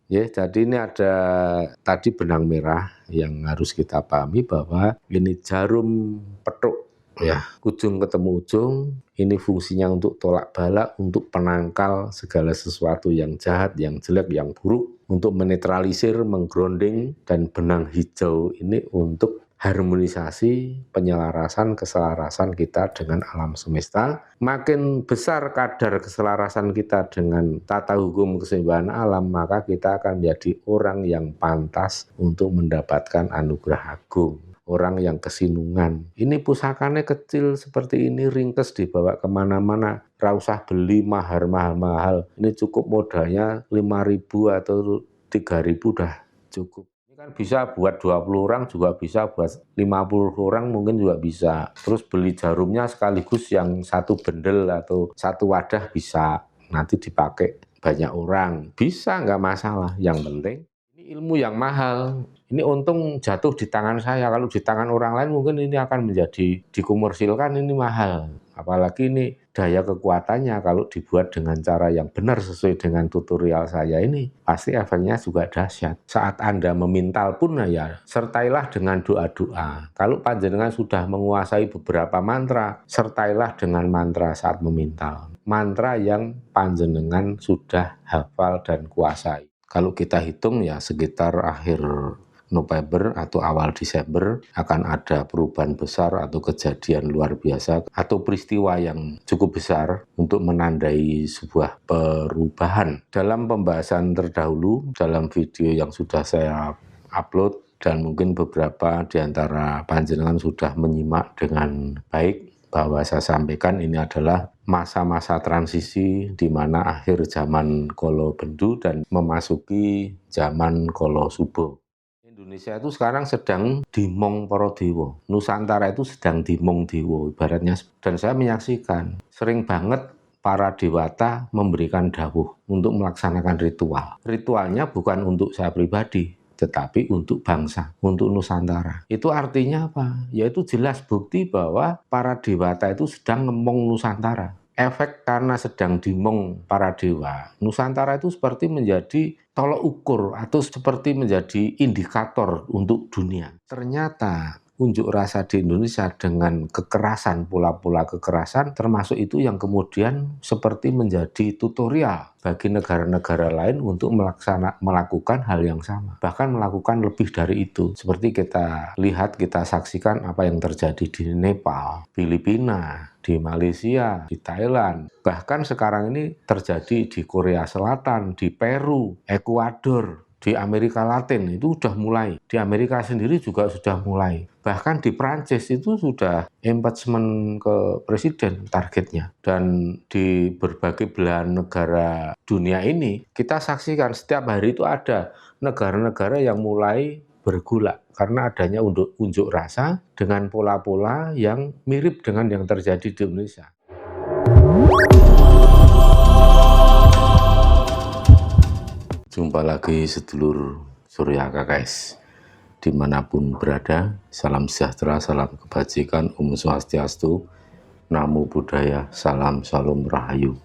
Ya, jadi ini ada tadi benang merah yang harus kita pahami bahwa ini jarum petuk ya, ujung ketemu ujung, ini fungsinya untuk tolak balak, untuk penangkal segala sesuatu yang jahat, yang jelek, yang buruk, untuk menetralisir, menggrounding, dan benang hijau ini untuk harmonisasi, penyelarasan, keselarasan kita dengan alam semesta. Makin besar kadar keselarasan kita dengan tata hukum keseimbangan alam, maka kita akan menjadi orang yang pantas untuk mendapatkan anugerah agung. Orang yang kesinungan. Ini pusakanya kecil seperti ini, ringkes dibawa kemana-mana. Nggak usah beli mahal-mahal. Ini cukup modalnya 5.000 atau 3.000 dah cukup. Kan bisa buat 20 orang juga bisa, buat 50 orang mungkin juga bisa. Terus beli jarumnya sekaligus yang satu bendel atau satu wadah bisa. Nanti dipakai banyak orang. Bisa, nggak masalah. Yang penting ini ilmu yang mahal. Ini untung jatuh di tangan saya. Kalau di tangan orang lain mungkin ini akan menjadi dikomersilkan, ini mahal. Apalagi ini daya kekuatannya kalau dibuat dengan cara yang benar sesuai dengan tutorial saya ini, pasti efeknya juga dahsyat. Saat Anda memintal pun ya, sertailah dengan doa-doa. Kalau panjenengan sudah menguasai beberapa mantra, sertailah dengan mantra saat memintal. Mantra yang panjenengan sudah hafal dan kuasai. Kalau kita hitung ya sekitar akhir November atau awal Desember akan ada perubahan besar atau kejadian luar biasa atau peristiwa yang cukup besar untuk menandai sebuah perubahan. Dalam pembahasan terdahulu, dalam video yang sudah saya upload dan mungkin beberapa di antara panjenengan sudah menyimak dengan baik, bahwa saya sampaikan ini adalah masa-masa transisi di mana akhir zaman Kolo Bendu dan memasuki zaman Kolo Subo. Indonesia itu sekarang sedang dimong para dewa. Nusantara itu sedang dimong dewa ibaratnya. Dan saya menyaksikan sering banget para dewata memberikan dawuh untuk melaksanakan ritual. Ritualnya bukan untuk saya pribadi, tetapi untuk bangsa, untuk Nusantara. Itu artinya apa? Yaitu jelas bukti bahwa para dewata itu sedang ngemong Nusantara. Efek karena sedang dimong para dewa, Nusantara itu seperti menjadi tolok ukur atau seperti menjadi indikator untuk dunia. Ternyata unjuk rasa di Indonesia dengan kekerasan, pola-pola kekerasan, termasuk itu yang kemudian seperti menjadi tutorial bagi negara-negara lain untuk melakukan hal yang sama. Bahkan melakukan lebih dari itu. Seperti kita lihat, kita saksikan apa yang terjadi di Nepal, Filipina, di Malaysia, di Thailand. Bahkan sekarang ini terjadi di Korea Selatan, di Peru, Ekuador, di Amerika Latin itu sudah mulai. Di Amerika sendiri juga sudah mulai. Bahkan di Prancis itu sudah impeachment ke presiden targetnya. Dan di berbagai belahan negara dunia ini, kita saksikan setiap hari itu ada negara-negara yang mulai bergulak karena adanya unjuk rasa dengan pola-pola yang mirip dengan yang terjadi di Indonesia. Jumpa lagi sedulur Surya KKS. Dimanapun berada, salam sejahtera, salam kebajikan, Om Swastiastu, Namo Buddhaya, salam Salam Rahayu.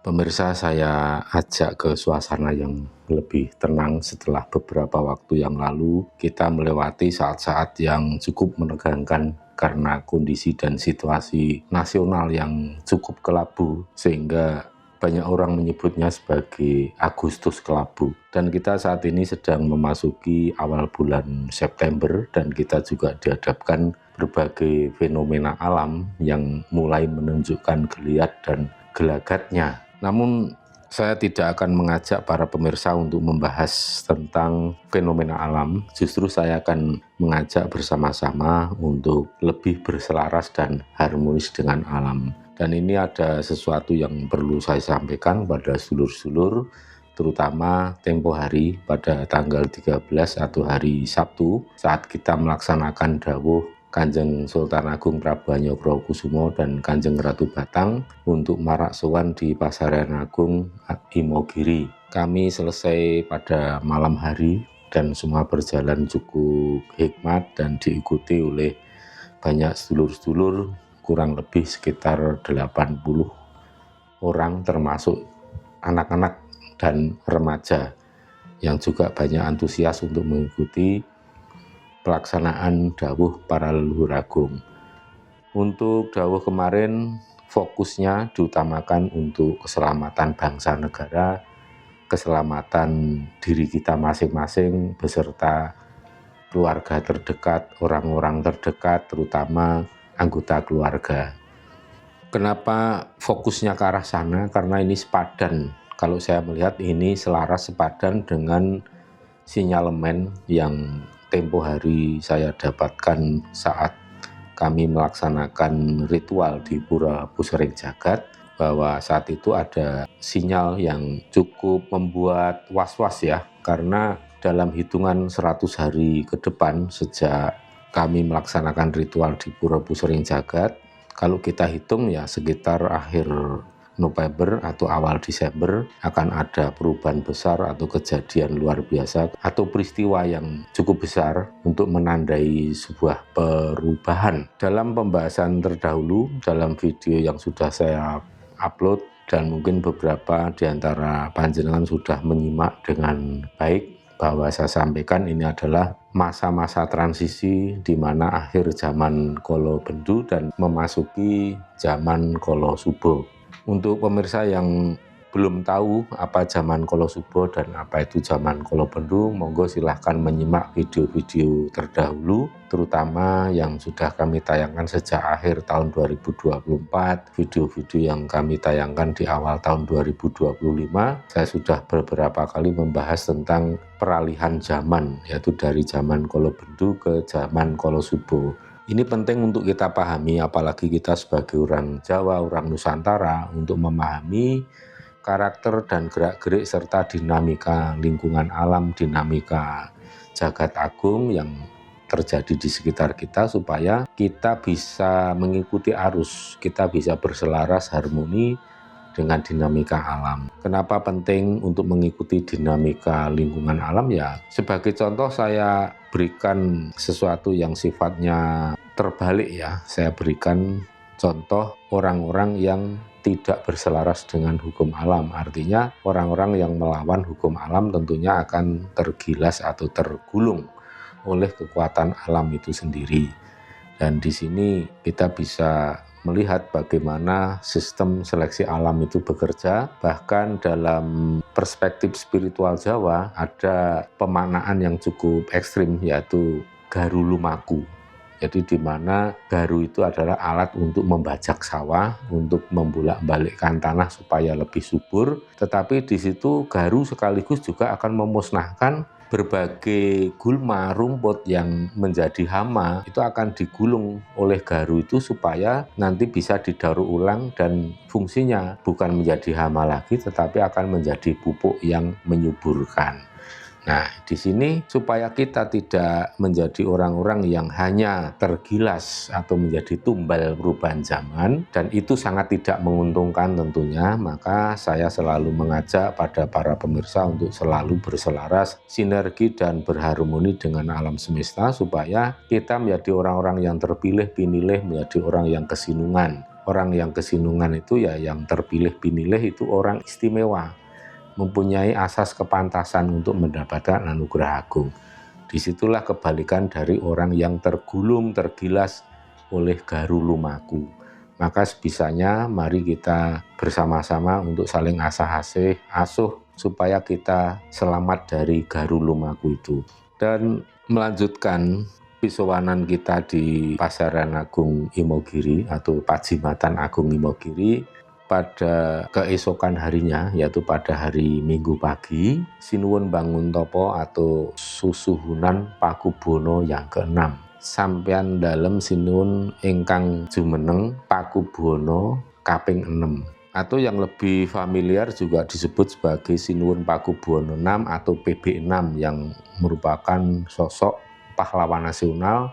Pemirsa, saya ajak ke suasana yang lebih tenang setelah beberapa waktu yang lalu kita melewati saat-saat yang cukup menegangkan karena kondisi dan situasi nasional yang cukup kelabu, sehingga banyak orang menyebutnya sebagai Agustus Kelabu. Dan kita saat ini sedang memasuki awal bulan September dan kita juga dihadapkan berbagai fenomena alam yang mulai menunjukkan geliat dan gelagatnya. Namun saya tidak akan mengajak para pemirsa untuk membahas tentang fenomena alam. Justru saya akan mengajak bersama-sama untuk lebih berselaras dan harmonis dengan alam. Dan ini ada sesuatu yang perlu saya sampaikan pada sedulur-sedulur, terutama tempo hari pada tanggal 13 atau hari Sabtu saat kita melaksanakan dawuh Kanjeng Sultan Agung Prabu Hanyokrokusumo dan Kanjeng Ratu Batang untuk marak sowan di Pasaran Agung Imogiri. Kami selesai pada malam hari dan semua berjalan cukup hikmat dan diikuti oleh banyak sedulur-sedulur, kurang lebih sekitar 80 orang termasuk anak-anak dan remaja. yang juga banyak antusias untuk mengikuti pelaksanaan dawuh para leluhur agung. Untuk dawuh kemarin fokusnya diutamakan untuk keselamatan bangsa negara, keselamatan diri kita masing-masing beserta keluarga terdekat, orang-orang terdekat, terutama anggota keluarga. Kenapa fokusnya ke arah sana? Karena ini sepadan. Kalau saya melihat ini selaras sepadan dengan sinyalemen yang tempo hari saya dapatkan saat kami melaksanakan ritual di Pura Pusering Jagat, bahwa saat itu ada sinyal yang cukup membuat was-was ya, karena dalam hitungan 100 hari ke depan sejak kami melaksanakan ritual di Pura Pusering Jagat, kalau kita hitung ya sekitar akhir November atau awal Desember akan ada perubahan besar atau kejadian luar biasa atau peristiwa yang cukup besar untuk menandai sebuah perubahan. Dalam pembahasan terdahulu, dalam video yang sudah saya upload dan mungkin beberapa di antara panjenengan sudah menyimak dengan baik, bahwa saya sampaikan ini adalah masa-masa transisi di mana akhir zaman Kolo Bendu dan memasuki zaman Kolo Subo. Untuk pemirsa yang belum tahu apa zaman Kolo Subo dan apa itu zaman Kolo Bendu, monggo silahkan menyimak video-video terdahulu, terutama yang sudah kami tayangkan sejak akhir tahun 2024, video-video yang kami tayangkan di awal tahun 2025. Saya sudah beberapa kali membahas tentang peralihan zaman, yaitu dari zaman Kolo Bendu ke zaman Kolo Subo. Ini penting untuk kita pahami, apalagi kita sebagai orang Jawa, orang Nusantara, untuk memahami karakter dan gerak-gerik serta dinamika lingkungan alam, dinamika jagat agung yang terjadi di sekitar kita, supaya kita bisa mengikuti arus, kita bisa berselaras harmoni dengan dinamika alam. Kenapa penting untuk mengikuti dinamika lingkungan alam? Ya, sebagai contoh saya berikan sesuatu yang sifatnya terbalik ya. Saya berikan contoh orang-orang yang tidak berselaras dengan hukum alam. Artinya orang-orang yang melawan hukum alam tentunya akan tergilas atau tergulung oleh kekuatan alam itu sendiri. Dan di sini kita bisa melihat bagaimana sistem seleksi alam itu bekerja. Bahkan dalam perspektif spiritual Jawa ada pemaknaan yang cukup ekstrim, yaitu garu lumaku. Jadi di mana garu itu adalah alat untuk membajak sawah, untuk membolak-balikkan tanah supaya lebih subur. Tetapi di situ garu sekaligus juga akan memusnahkan berbagai gulma, rumput yang menjadi hama, itu akan digulung oleh garu itu supaya nanti bisa didaur ulang dan fungsinya bukan menjadi hama lagi, tetapi akan menjadi pupuk yang menyuburkan. Nah, di sini supaya kita tidak menjadi orang-orang yang hanya tergilas atau menjadi tumbal perubahan zaman, dan itu sangat tidak menguntungkan tentunya, maka saya selalu mengajak pada para pemirsa untuk selalu berselaras, sinergi dan berharmoni dengan alam semesta, supaya kita menjadi orang-orang yang terpilih, pinilih, menjadi orang yang kesinungan. Orang yang kesinungan itu ya yang terpilih, pinilih itu orang istimewa, mempunyai asas kepantasan untuk mendapatkan anugerah agung. Disitulah kebalikan dari orang yang tergulung, tergilas oleh garu lumaku. Maka sebisanya mari kita bersama-sama untuk saling asah-asih, asuh supaya kita selamat dari garu lumaku itu. Dan melanjutkan pisowanan kita di Pasaran Agung Imogiri atau Pajimatan Agung Imogiri, pada keesokan harinya, yaitu pada hari Minggu pagi, Sinuwun Bangun Topo atau Susuhunan Pakubono yang ke-6. Sampeyan dalem sinuwun ingkang jumeneng Pakubono kaping 6. Atau yang lebih familiar juga disebut sebagai Sinuwun Pakubono 6 atau PB6, yang merupakan sosok pahlawan nasional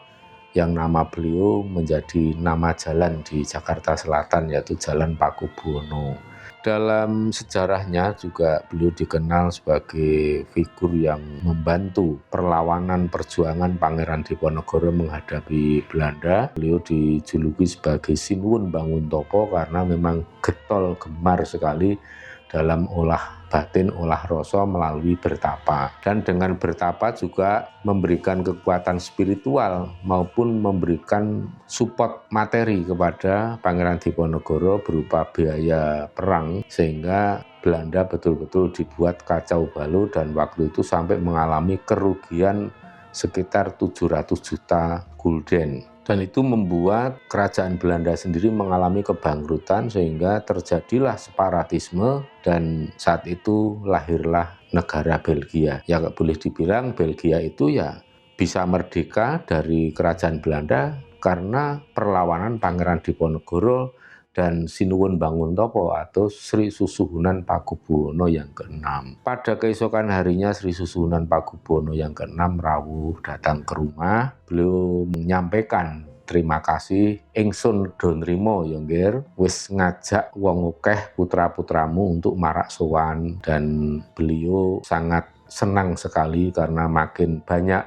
yang nama beliau menjadi nama jalan di Jakarta Selatan, yaitu Jalan Pakubono. Dalam sejarahnya juga beliau dikenal sebagai figur yang membantu perlawanan perjuangan Pangeran Diponegoro menghadapi Belanda. Beliau dijuluki sebagai Sinuwun Bangun Topo karena memang getol gemar sekali dalam olah batin olah rasa melalui bertapa. Dan dengan bertapa juga memberikan kekuatan spiritual maupun memberikan support materi kepada Pangeran Diponegoro berupa biaya perang, sehingga Belanda betul-betul dibuat kacau balau dan waktu itu sampai mengalami kerugian sekitar 700 juta gulden. Dan itu membuat kerajaan Belanda sendiri mengalami kebangkrutan sehingga terjadilah separatisme dan saat itu lahirlah negara Belgia. Ya boleh dibilang Belgia itu ya bisa merdeka dari kerajaan Belanda karena perlawanan Pangeran Diponegoro dan Sinuwun Banguntopo atau Sri Susuhunan Pakubuwono yang ke-6. Pada keesokan harinya Sri Susuhunan Pakubuwono yang ke-6 rawuh datang ke rumah. Beliau menyampaikan terima kasih ingsun do nrimo ya nggir wis ngajak wong akeh putra-putramu untuk marak sowan, dan beliau sangat senang sekali karena makin banyak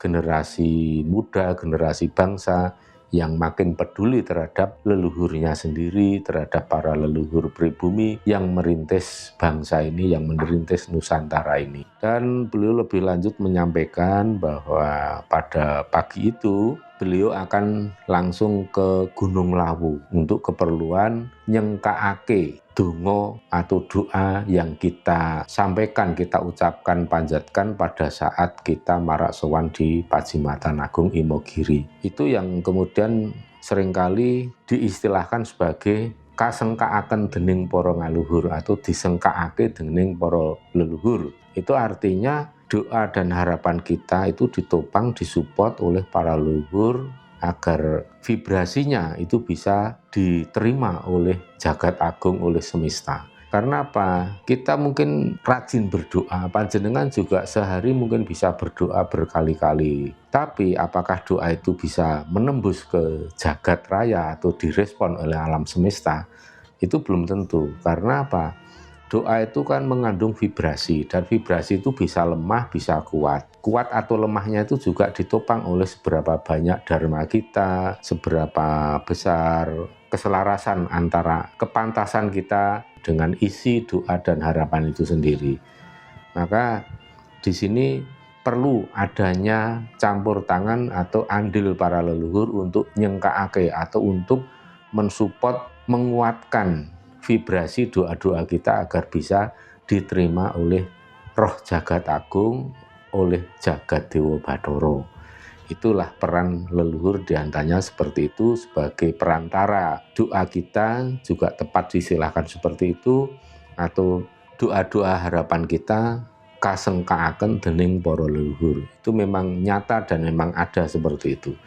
generasi muda, generasi bangsa yang makin peduli terhadap leluhurnya sendiri, terhadap para leluhur pribumi yang merintis bangsa ini, yang merintis Nusantara ini. Dan beliau lebih lanjut menyampaikan bahwa pada pagi itu beliau akan langsung ke Gunung Lawu untuk keperluan nyengkaake donga atau doa yang kita sampaikan, kita ucapkan, panjatkan pada saat kita marak sowan di Pajimatan Agung Imogiri. Itu yang kemudian seringkali diistilahkan sebagai kasengkaaken dening para ngaluhur atau disengkaake dening para leluhur. Itu artinya doa dan harapan kita itu ditopang, disupport oleh para leluhur agar vibrasinya itu bisa diterima oleh jagat agung, oleh semesta. Karena apa? Kita mungkin rajin berdoa, panjenengan juga sehari mungkin bisa berdoa berkali-kali. Tapi apakah doa itu bisa menembus ke jagat raya atau direspon oleh alam semesta? Itu belum tentu. Karena apa? Doa itu kan mengandung vibrasi, dan vibrasi itu bisa lemah, bisa kuat. Kuat atau lemahnya itu juga ditopang oleh seberapa banyak dharma kita, seberapa besar keselarasan antara kepantasan kita dengan isi doa dan harapan itu sendiri. Maka di sini perlu adanya campur tangan atau andil para leluhur untuk nyengkaake atau untuk mensupport, menguatkan vibrasi doa-doa kita agar bisa diterima oleh roh jagat agung, oleh jagat Dewa Bathara. Itulah peran leluhur, diantaranya seperti itu sebagai perantara. Doa kita juga tepat disilahkan seperti itu, atau doa-doa harapan kita kasengkaaken dening para leluhur. Itu memang nyata dan memang ada seperti itu.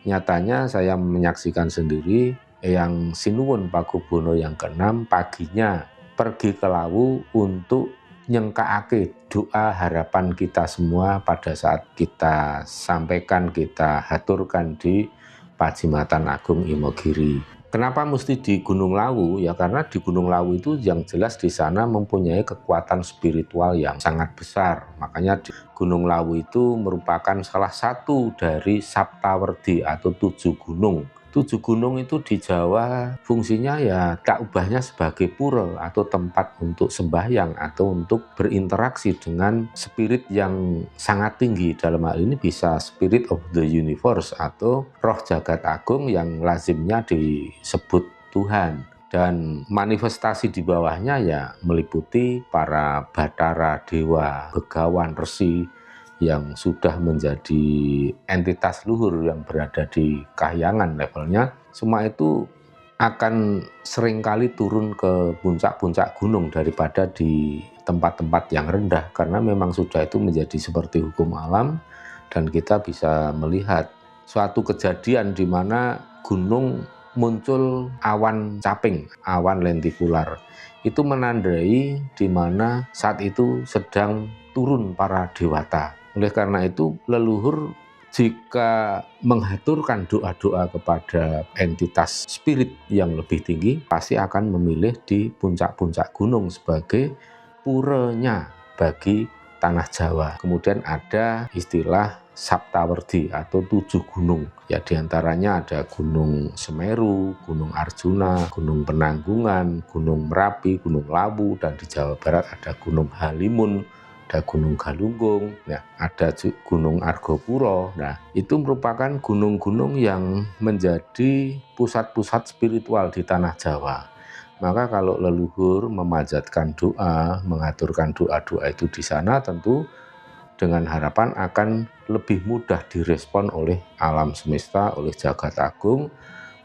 Nyatanya saya menyaksikan sendiri yang Sinuwun Pakubuwono yang ke-6 paginya pergi ke Lawu untuk nyengkaake doa harapan kita semua pada saat kita sampaikan, kita haturkan di Pajimatan Agung Imogiri. Kenapa mesti di Gunung Lawu? Ya karena di Gunung Lawu itu yang jelas di sana mempunyai kekuatan spiritual yang sangat besar. Makanya di Gunung Lawu itu merupakan salah satu dari Saptawerdi atau 7 gunung. 7 gunung itu di Jawa fungsinya ya tak ubahnya sebagai pura atau tempat untuk sembahyang atau untuk berinteraksi dengan spirit yang sangat tinggi. Dalam hal ini bisa spirit of the universe atau roh jagat agung yang lazimnya disebut Tuhan. Dan manifestasi di bawahnya ya meliputi para Bathara, dewa, begawan, resi yang sudah menjadi entitas luhur yang berada di kahyangan levelnya. Semua itu akan seringkali turun ke puncak-puncak gunung daripada di tempat-tempat yang rendah, karena memang sudah itu menjadi seperti hukum alam. Dan kita bisa melihat suatu kejadian di mana gunung muncul awan caping, awan lentikular. Itu menandai di mana saat itu sedang turun para dewata. Oleh karena itu leluhur jika menghaturkan doa-doa kepada entitas spirit yang lebih tinggi pasti akan memilih di puncak-puncak gunung sebagai puranya bagi tanah Jawa. Kemudian ada istilah Saptawardi atau 7 gunung. Ya diantaranya ada Gunung Semeru, Gunung Arjuna, Gunung Penanggungan, Gunung Merapi, Gunung Lawu, dan di Jawa Barat ada Gunung Halimun, ada Gunung Galunggung, nah, ada Gunung Argopuro. Nah, itu merupakan gunung-gunung yang menjadi pusat-pusat spiritual di tanah Jawa. Maka kalau leluhur memanjatkan doa, mengaturkan doa-doa itu di sana, tentu dengan harapan akan lebih mudah direspon oleh alam semesta, oleh jagat agung,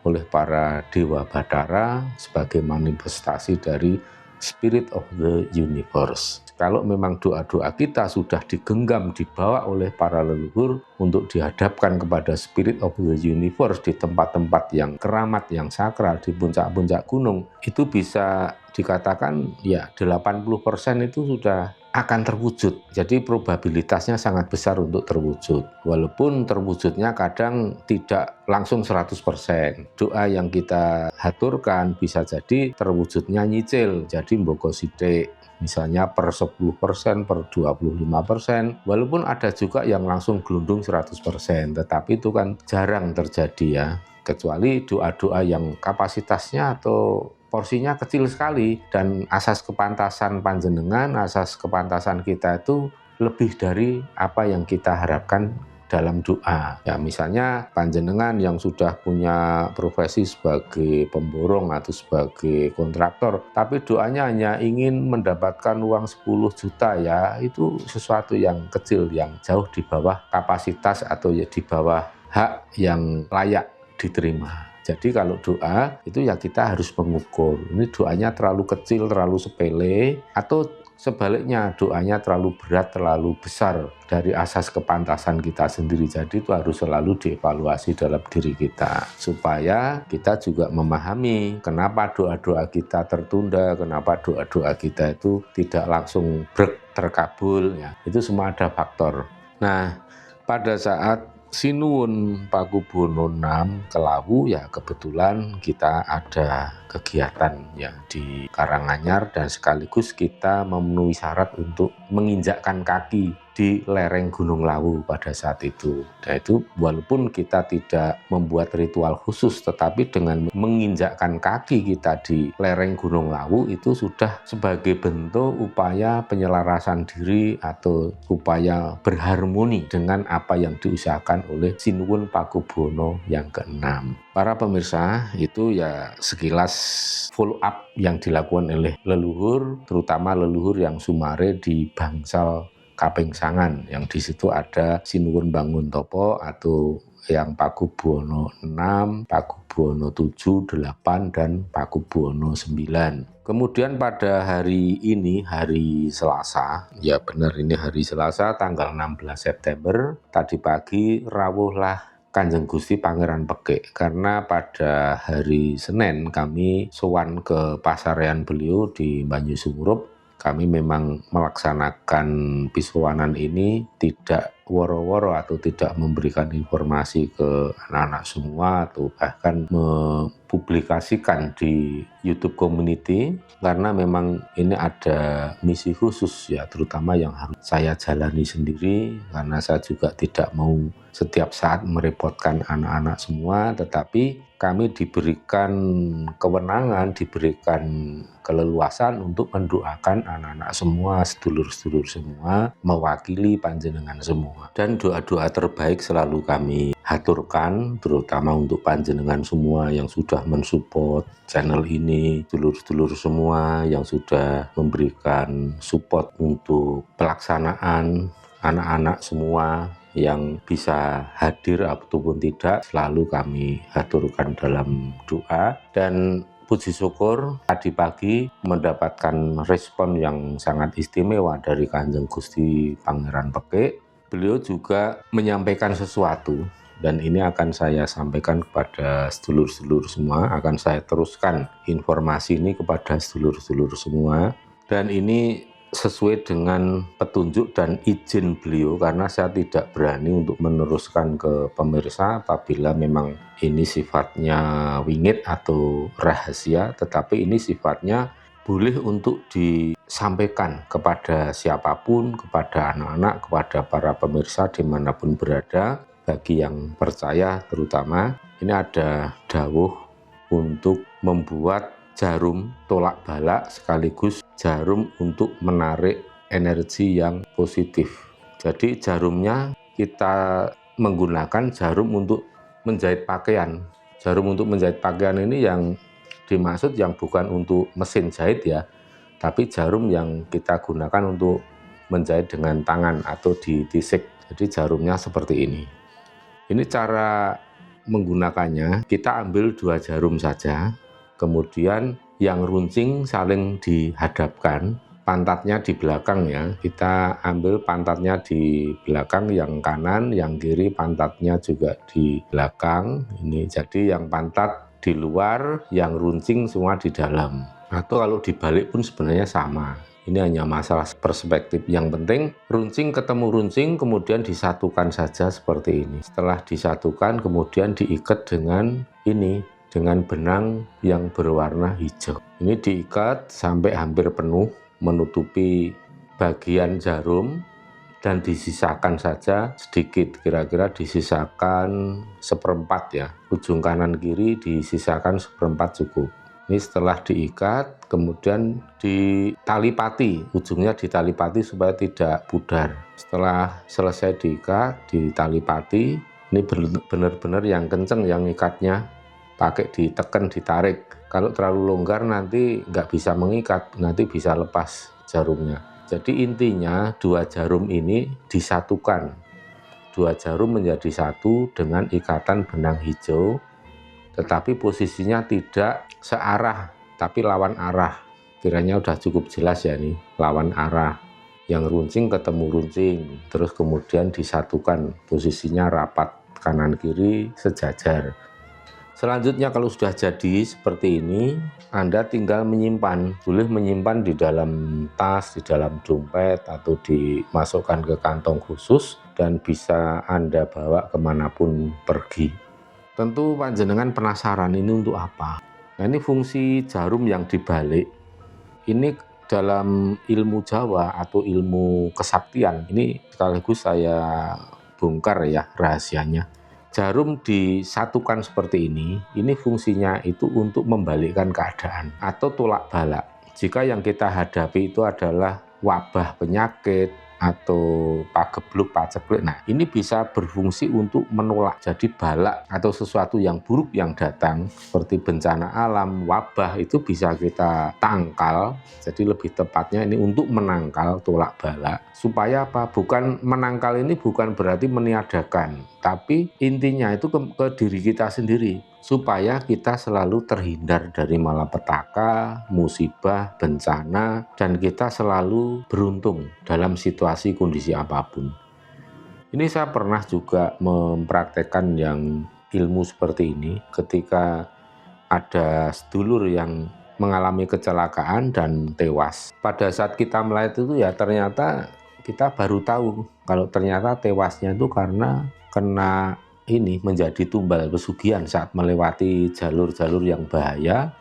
oleh para dewa Bathara sebagai manifestasi dari Spirit of the Universe. Kalau memang doa-doa kita sudah digenggam, dibawa oleh para leluhur untuk dihadapkan kepada Spirit of the Universe di tempat-tempat yang keramat, yang sakral, di puncak-puncak gunung, itu bisa dikatakan ya 80% itu sudah akan terwujud. Jadi probabilitasnya sangat besar untuk terwujud. Walaupun terwujudnya kadang tidak langsung 100%. Doa yang kita haturkan bisa jadi terwujudnya nyicil. Jadi mboko sithik, misalnya per 10%, per 25%. Walaupun ada juga yang langsung glundung 100%, tetapi itu kan jarang terjadi ya. Kecuali doa-doa yang kapasitasnya atau porsinya kecil sekali, dan asas kepantasan panjenengan, asas kepantasan kita itu lebih dari apa yang kita harapkan dalam doa. Ya misalnya panjenengan yang sudah punya profesi sebagai pemborong atau sebagai kontraktor, tapi doanya hanya ingin mendapatkan uang 10 juta, ya itu sesuatu yang kecil, yang jauh di bawah kapasitas atau ya di bawah hak yang layak diterima. Jadi kalau doa itu ya kita harus mengukur, ini doanya terlalu kecil, terlalu sepele, atau sebaliknya doanya terlalu berat, terlalu besar dari asas kepantasan kita sendiri. Jadi itu harus selalu dievaluasi dalam diri kita, supaya kita juga memahami kenapa doa-doa kita tertunda, kenapa doa-doa kita itu tidak langsung terkabul, ya. Itu semua ada faktor. Nah, pada saat Sinuwun Pakubono 6 ke Lawu, ya kebetulan kita ada kegiatan ya di Karanganyar, dan sekaligus kita memenuhi syarat untuk menginjakkan kaki di lereng Gunung Lawu pada saat itu. Dan itu walaupun kita tidak membuat ritual khusus, tetapi dengan menginjakkan kaki kita di lereng Gunung Lawu itu sudah sebagai bentuk upaya penyelarasan diri atau upaya berharmoni dengan apa yang diusahakan oleh Sinuwun Pakubono yang ke-6. Para pemirsa, itu ya sekilas follow up yang dilakukan oleh leluhur, terutama leluhur yang sumare di bangsal Kaping Sangan, yang di situ ada Sinuwun Banguntopo atau yang Pakubono 6, Pakubono 7, 8, dan Pakubono 9. Kemudian pada hari ini, hari Selasa, ya benar ini hari Selasa tanggal 16 September, tadi pagi rawuhlah Kanjeng Gusti Pangeran Pekik, karena pada hari Senin kami sowan ke pasarean beliau di Banyu Sumurup. Kami memang melaksanakan pisowanan ini tidak woro-woro atau tidak memberikan informasi ke anak-anak semua atau bahkan mempublikasikan di YouTube community, karena memang ini ada misi khusus ya, terutama yang harus saya jalani sendiri, karena saya juga tidak mau setiap saat merepotkan anak-anak semua, tetapi kami diberikan kewenangan, diberikan keleluasan untuk mendoakan anak-anak semua, sedulur-sedulur semua, mewakili panjenengan semua. Dan doa-doa terbaik selalu kami haturkan, terutama untuk panjenengan semua yang sudah mensupport channel ini, sedulur-sedulur semua yang sudah memberikan support untuk pelaksanaan, anak-anak semua yang bisa hadir ataupun tidak, selalu kami haturkan dalam doa. Dan puji syukur tadi pagi mendapatkan respon yang sangat istimewa dari Kanjeng Gusti Pangeran Pekik. Beliau juga menyampaikan sesuatu, dan ini akan saya sampaikan kepada sedulur-sedulur semua, akan saya teruskan informasi ini kepada sedulur-sedulur semua. Dan ini sesuai dengan petunjuk dan izin beliau, karena saya tidak berani untuk meneruskan ke pemirsa apabila memang ini sifatnya wingit atau rahasia, tetapi ini sifatnya boleh untuk sampaikan kepada siapapun, kepada anak-anak, kepada para pemirsa dimanapun berada, bagi yang percaya terutama, ini ada dawuh untuk membuat jarum tolak balak sekaligus jarum untuk menarik energi yang positif. Jadi jarumnya kita menggunakan jarum untuk menjahit pakaian. Jarum untuk menjahit pakaian ini yang dimaksud yang bukan untuk mesin jahit ya, tapi jarum yang kita gunakan untuk menjahit dengan tangan atau ditisik. Jadi jarumnya seperti ini. Ini cara menggunakannya, kita ambil 2 jarum saja, kemudian yang runcing saling dihadapkan, pantatnya di belakang ya, kita ambil pantatnya di belakang, yang kanan, yang kiri pantatnya juga di belakang. Ini jadi yang pantat di luar, yang runcing semua di dalam. Atau kalau dibalik pun sebenarnya sama. Ini hanya masalah perspektif. Yang penting runcing ketemu runcing, kemudian disatukan saja seperti ini. Setelah disatukan kemudian diikat dengan ini, dengan benang yang berwarna hijau. Ini diikat sampai hampir penuh menutupi bagian jarum dan disisakan saja sedikit, kira-kira disisakan 1/4 ya. Ujung kanan kiri disisakan 1/4 cukup. Ini setelah diikat kemudian ditalipati, ujungnya ditalipati supaya tidak pudar. Setelah selesai diikat, ditalipati, ini benar-benar yang kenceng yang ikatnya, pakai ditekan, ditarik. Kalau terlalu longgar nanti nggak bisa mengikat, nanti bisa lepas jarumnya. Jadi intinya 2 jarum ini disatukan. 2 jarum menjadi satu dengan ikatan benang hijau, tetapi posisinya tidak searah, tapi lawan arah. Kiranya udah cukup jelas ya nih, lawan arah. Yang runcing ketemu runcing, terus kemudian disatukan, posisinya rapat, kanan kiri sejajar. Selanjutnya kalau sudah jadi seperti ini, Anda tinggal menyimpan. Boleh menyimpan di dalam tas, di dalam dompet, atau dimasukkan ke kantong khusus, dan bisa Anda bawa kemanapun pergi. Tentu panjenengan penasaran ini untuk apa. Nah, ini fungsi jarum yang dibalik. Ini dalam ilmu Jawa atau ilmu kesaktian. Ini sekaligus saya bongkar ya rahasianya. Jarum disatukan seperti ini fungsinya itu untuk membalikkan keadaan atau tolak balak. Jika yang kita hadapi itu adalah wabah penyakit atau pagebluk, paceklik, nah ini bisa berfungsi untuk menolak. Jadi balak atau sesuatu yang buruk yang datang seperti bencana alam, wabah itu bisa kita tangkal. Jadi lebih tepatnya ini untuk menangkal tolak balak. Supaya apa? Bukan menangkal ini bukan berarti meniadakan, tapi intinya itu ke diri kita sendiri, supaya kita selalu terhindar dari malapetaka, musibah, bencana, dan kita selalu beruntung dalam situasi kondisi apapun. Ini saya pernah juga mempraktekkan yang ilmu seperti ini ketika ada sedulur yang mengalami kecelakaan dan tewas. Pada saat kita melayat itu ya ternyata kita baru tahu kalau ternyata tewasnya itu karena kena ini menjadi tumbal pesugihan saat melewati jalur-jalur yang bahaya,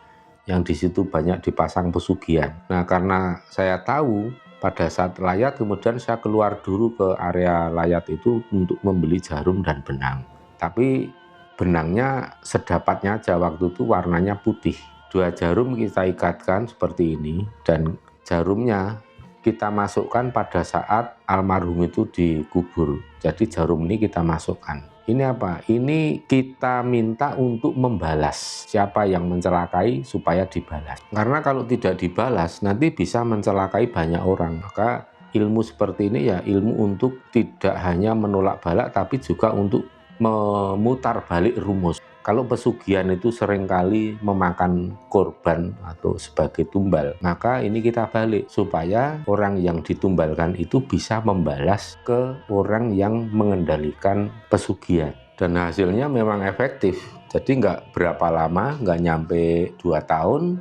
yang di situ banyak dipasang pesugihan. Nah, karena saya tahu pada saat layat, kemudian saya keluar dulu ke area layat itu untuk membeli jarum dan benang. Tapi benangnya sedapatnya aja, waktu itu warnanya putih. 2 jarum kita ikatkan seperti ini, dan jarumnya kita masukkan pada saat almarhum itu dikubur. Jadi jarum ini kita masukkan. Ini apa? Ini kita minta untuk membalas siapa yang mencelakai supaya dibalas. Karena kalau tidak dibalas nanti bisa mencelakai banyak orang. Maka ilmu seperti ini ya ilmu untuk tidak hanya menolak balak tapi juga untuk memutar balik rumus. Kalau pesugihan itu seringkali memakan korban atau sebagai tumbal, maka ini kita balik supaya orang yang ditumbalkan itu bisa membalas ke orang yang mengendalikan pesugihan. Dan hasilnya memang efektif. Jadi nggak berapa lama, nggak nyampe 2 tahun,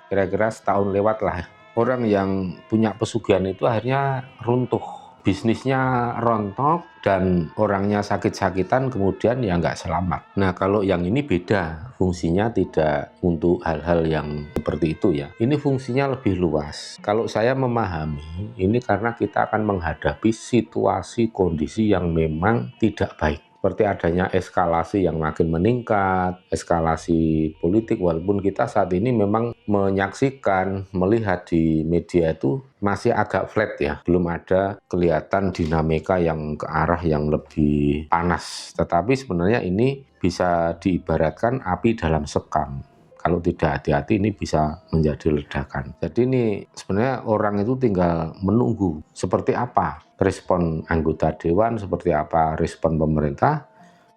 kira-kira setahun lewat lah. Orang yang punya pesugihan itu akhirnya runtuh. bisnisnya rontok dan orangnya sakit-sakitan kemudian ya nggak selamat. Nah kalau yang ini beda, fungsinya tidak untuk hal-hal yang seperti itu ya. Ini fungsinya lebih luas. Kalau saya memahami, ini karena kita akan menghadapi situasi kondisi yang memang tidak baik. Seperti adanya eskalasi yang makin meningkat, eskalasi politik, walaupun kita saat ini memang menyaksikan, melihat di media itu masih agak flat ya, belum ada kelihatan dinamika yang ke arah yang lebih panas. Tetapi sebenarnya ini bisa diibaratkan api dalam sekam. Kalau tidak hati-hati ini bisa menjadi ledakan. Jadi ini sebenarnya orang itu tinggal menunggu seperti apa respon anggota dewan, seperti apa respon pemerintah.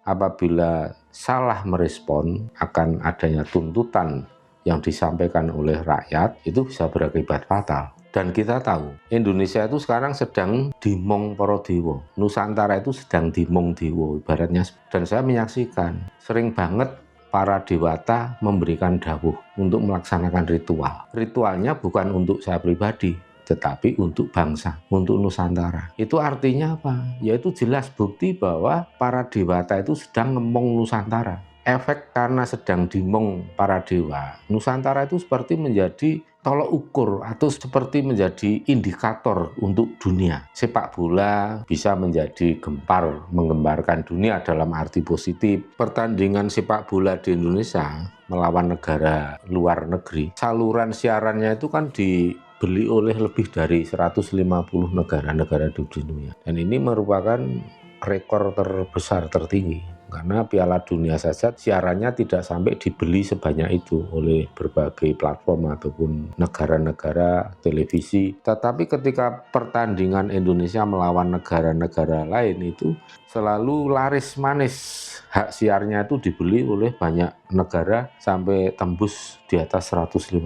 Apabila salah merespon akan adanya tuntutan yang disampaikan oleh rakyat, itu bisa berakibat fatal. Dan kita tahu, Indonesia itu sekarang sedang dimong para dewa. Nusantara itu sedang dimong dewa, ibaratnya. Dan saya menyaksikan, sering banget para dewata memberikan dawuh untuk melaksanakan ritual. Ritualnya bukan untuk saya pribadi, tetapi untuk bangsa, untuk Nusantara. Itu artinya apa? Yaitu jelas bukti bahwa para dewata itu sedang ngemong Nusantara. Efek karena sedang dimong para dewa, Nusantara itu seperti menjadi tolok ukur atau seperti menjadi indikator untuk dunia. Sepak bola bisa menjadi gempar, menggemparkan dunia dalam arti positif. Pertandingan sepak bola di Indonesia melawan negara luar negeri, saluran siarannya itu kan dibeli oleh lebih dari 150 negara-negara di dunia. Dan ini merupakan rekor terbesar tertinggi. Karena Piala Dunia saja siarannya tidak sampai dibeli sebanyak itu oleh berbagai platform ataupun negara-negara televisi. Tetapi ketika pertandingan Indonesia melawan negara-negara lain itu selalu laris manis. Hak siarnya itu dibeli oleh banyak negara sampai tembus di atas 150.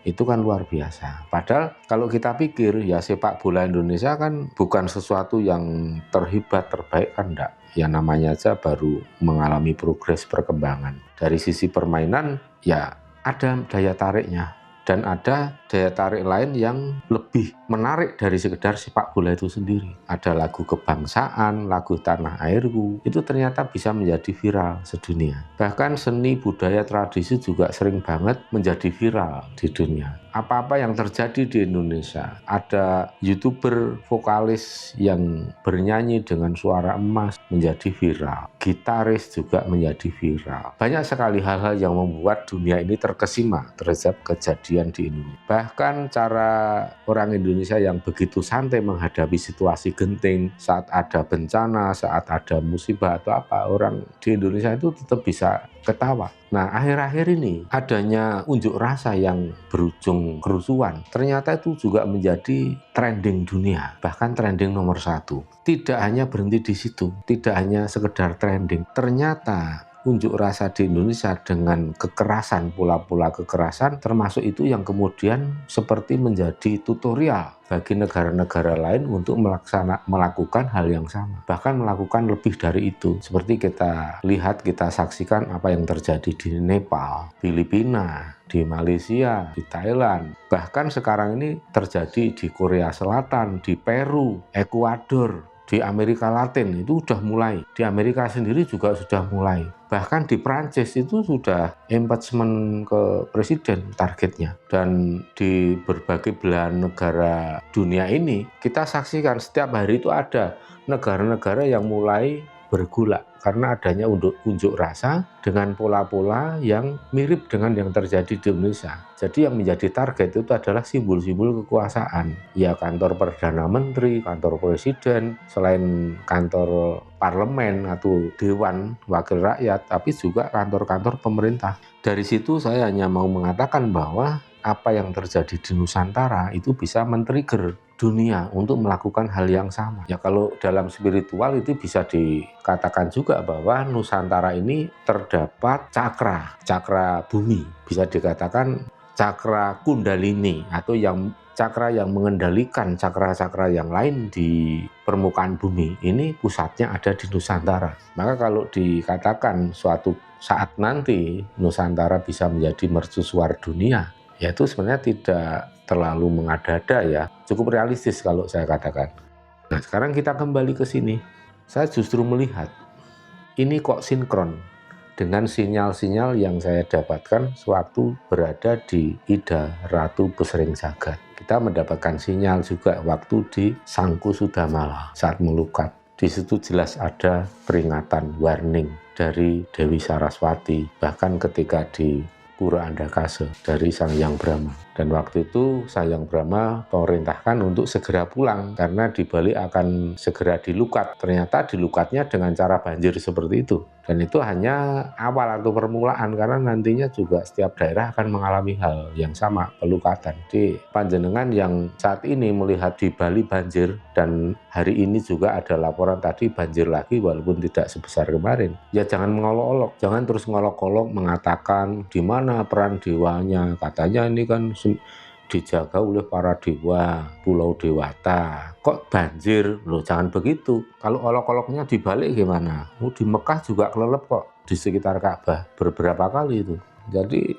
Itu kan luar biasa. Padahal kalau kita pikir ya sepak bola Indonesia kan bukan sesuatu yang terhebat, terbaik kan enggak. Ya namanya aja baru mengalami progres perkembangan. Dari sisi permainan ya ada daya tariknya. Dan ada daya tarik lain yang lebih menarik dari sekedar sepak bola itu sendiri. Ada lagu kebangsaan, lagu tanah airku, itu ternyata bisa menjadi viral sedunia. Bahkan seni budaya tradisi juga sering banget menjadi viral di dunia. Apa-apa yang terjadi di Indonesia, ada YouTuber vokalis yang bernyanyi dengan suara emas menjadi viral. Gitaris juga menjadi viral. Banyak sekali hal-hal yang membuat dunia ini terkesima terhadap kejadian di Indonesia. Bahkan cara orang Indonesia yang begitu santai menghadapi situasi genting saat ada bencana, saat ada musibah atau apa, orang di Indonesia itu tetap bisa ketawa. Nah, akhir-akhir ini adanya unjuk rasa yang berujung kerusuhan. Ternyata itu juga menjadi trending dunia, bahkan trending nomor 1. Tidak hanya berhenti di situ, tidak hanya sekedar trending. Ternyata unjuk rasa di Indonesia dengan kekerasan, pola-pola kekerasan, termasuk itu yang kemudian seperti menjadi tutorial bagi negara-negara lain untuk melakukan hal yang sama. Bahkan melakukan lebih dari itu. Seperti kita lihat, kita saksikan apa yang terjadi di Nepal, Filipina, di Malaysia, di Thailand. Bahkan sekarang ini terjadi di Korea Selatan, di Peru, Ekuador, di Amerika Latin itu sudah mulai. Di Amerika sendiri juga sudah mulai. Bahkan di Prancis itu sudah impeachment ke presiden targetnya. Dan di berbagai belahan negara dunia ini kita saksikan setiap hari itu ada negara-negara yang mulai bergolak karena adanya unjuk rasa dengan pola-pola yang mirip dengan yang terjadi di Indonesia. Jadi yang menjadi target itu adalah simbol-simbol kekuasaan. Ya kantor Perdana Menteri, kantor Presiden, selain kantor parlemen atau Dewan Wakil Rakyat, tapi juga kantor-kantor pemerintah. Dari situ saya hanya mau mengatakan bahwa apa yang terjadi di Nusantara itu bisa men-trigger dunia untuk melakukan hal yang sama. Ya kalau dalam spiritual itu bisa dikatakan juga bahwa Nusantara ini terdapat cakra bumi. Bisa dikatakan cakra kundalini atau cakra yang mengendalikan cakra-cakra yang lain di permukaan bumi. Ini pusatnya ada di Nusantara. Maka kalau dikatakan suatu saat nanti Nusantara bisa menjadi mercusuar dunia, ya itu sebenarnya tidak terlalu mengada-ada ya, cukup realistis kalau saya katakan. Nah, sekarang kita kembali ke sini. Saya justru melihat ini kok sinkron dengan sinyal-sinyal yang saya dapatkan sewaktu berada di Ida Ratu Pesering Jagat. Kita mendapatkan sinyal juga waktu di Sangku Sudamala saat melukat. Di situ jelas ada peringatan, warning dari Dewi Saraswati, bahkan ketika di Pura Andakase dari Sang Hyang Brahma. Dan waktu itu Sang Hyang Brahma memerintahkan untuk segera pulang karena di Bali akan segera dilukat. Ternyata dilukatnya dengan cara banjir seperti itu. Dan itu hanya awal atau permulaan karena nantinya juga setiap daerah akan mengalami hal yang sama, pelukatan. Di panjenengan yang saat ini melihat di Bali banjir dan hari ini juga ada laporan tadi banjir lagi walaupun tidak sebesar kemarin. Ya jangan mengolok-olok, jangan terus ngolok-olok mengatakan di mana peran dewanya. Katanya ini kan dijaga oleh para dewa Pulau Dewata. Kok banjir? Loh jangan begitu. Kalau olok-oloknya dibalik gimana? Di Mekah juga kelelep kok di sekitar Ka'bah beberapa kali itu. Jadi